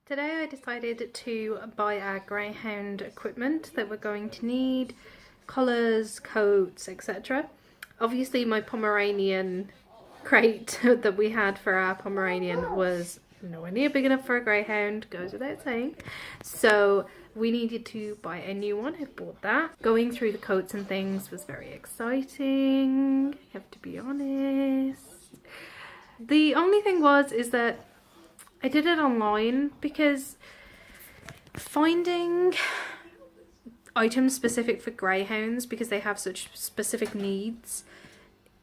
Today I decided to buy our Greyhound equipment that we're going to need, collars, coats, etc. Obviously my Pomeranian crate that we had for our Pomeranian was nowhere near big enough for a Greyhound, goes without saying. So we needed to buy a new one. I bought that. Going through the coats and things was very exciting, I have to be honest. The only thing is that I did it online because finding items specific for greyhounds, because they have such specific needs,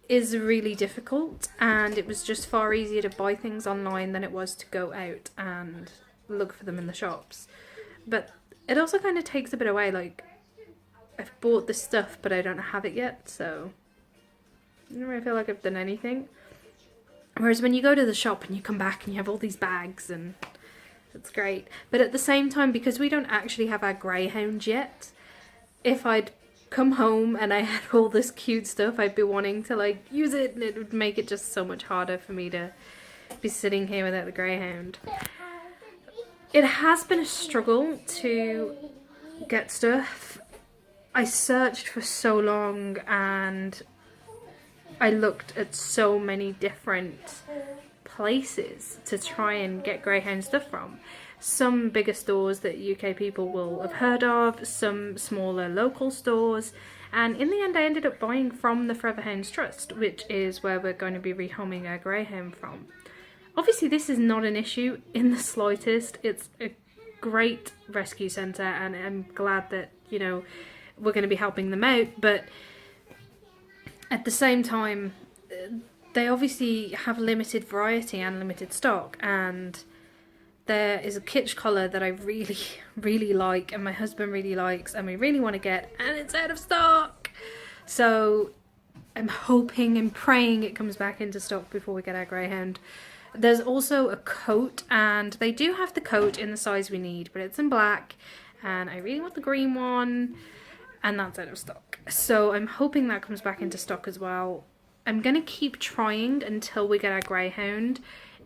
is really difficult, and it was just far easier to buy things online than it was to go out and look for them in the shops. But it also kind of takes a bit away, like I've bought this stuff but I don't have it yet, so I don't really feel like I've done anything. Whereas when you go to the shop and you come back and you have all these bags, and it's great. But at the same time, because we don't actually have our Greyhound yet, if I'd come home and I had all this cute stuff, I'd be wanting to like use it, and it would make it just so much harder for me to be sitting here without the Greyhound. It has been a struggle to get stuff. I searched for so long and I looked at so many different places to try and get Greyhound stuff from. Some bigger stores that UK people will have heard of, some smaller local stores, and in the end I ended up buying from the Forever Hounds Trust, which is where we're going to be rehoming our Greyhound from. Obviously this is not an issue in the slightest. It's a great rescue centre and I'm glad that, you know, we're going to be helping them out, but at the same time, they obviously have limited variety and limited stock, and there is a kitsch collar that I really, really like, and my husband really likes, and we really want to get, and it's out of stock! So I'm hoping and praying it comes back into stock before we get our Greyhound. There's also a coat, and they do have the coat in the size we need, but it's in black, and I really want the green one, and that's out of stock. So I'm hoping that comes back into stock as well. I'm going to keep trying until we get our Greyhound.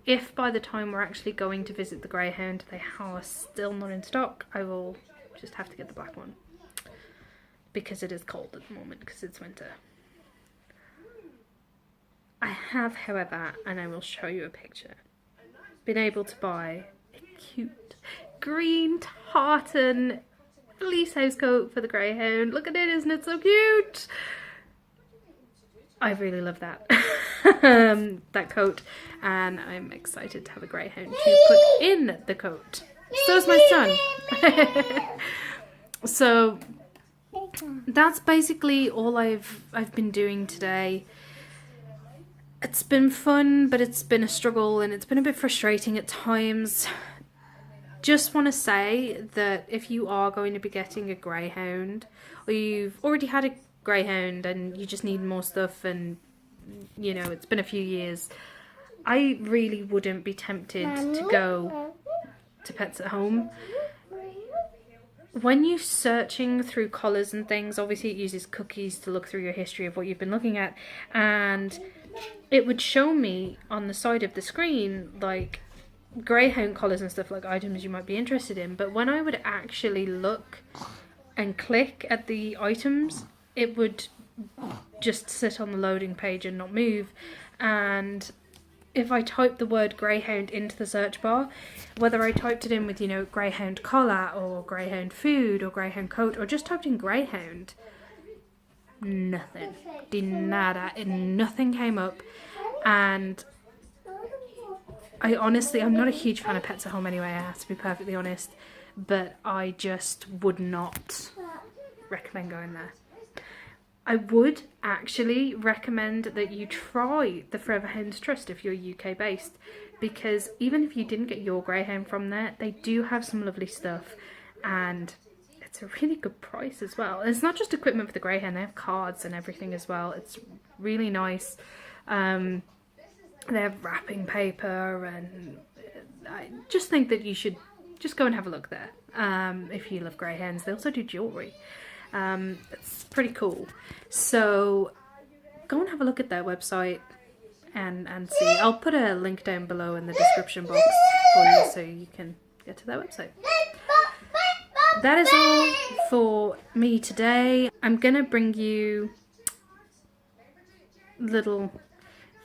If by the time we're actually going to visit the Greyhound they are still not in stock, I will just have to get the black one. Because it is cold at the moment, because it's winter. I have, however, and I will show you a picture, been able to buy a cute green tartan fleece house coat for the Greyhound. Look at it, isn't it so cute? I really love that that coat, and I'm excited to have a Greyhound to put in the coat. So is my son. So that's basically all I've been doing today. It's been fun, but it's been a struggle and it's been a bit frustrating at times. Just want to say that if you are going to be getting a Greyhound, or you've already had a Greyhound and you just need more stuff, and you know it's been a few years, I really wouldn't be tempted to go to Pets at Home. When you're searching through collars and things, obviously it uses cookies to look through your history of what you've been looking at, and it would show me on the side of the screen like Greyhound collars and stuff, like items you might be interested in, but when I would actually look and click at the items, it would just sit on the loading page and not move. And if I typed the word Greyhound into the search bar, whether I typed it in with, you know, Greyhound collar or Greyhound food or Greyhound coat, or just typed in Greyhound, nothing, de nada, and nothing came up. And I'm not a huge fan of Pets at Home anyway, I have to be perfectly honest, but I just would not recommend going there. I would actually recommend that you try the Forever Hounds Trust if you're UK based, because even if you didn't get your Greyhound from there, they do have some lovely stuff, and it's a really good price as well. And it's not just equipment for the Greyhound, they have cards and everything as well. It's really nice. They have wrapping paper, and I just think that you should just go and have a look there if you love Greyhounds. They also do jewellery. It's pretty cool. So go and have a look at their website and see. I'll put a link down below in the description box for you so you can get to their website. That is all for me today. I'm gonna bring you little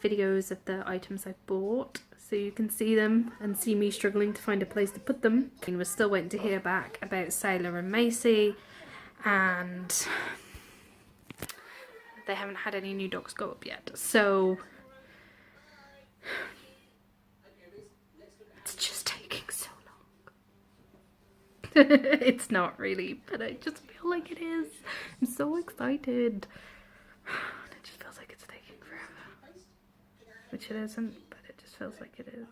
videos of the items I bought so you can see them and see me struggling to find a place to put them. We're still waiting to hear back about Sailor and Macy, and they haven't had any new dogs go up yet, so it's just taking so long. It's not really, but I just feel like it is. I'm so excited. It just feels like it's taking forever, which it isn't, but it just feels like it is.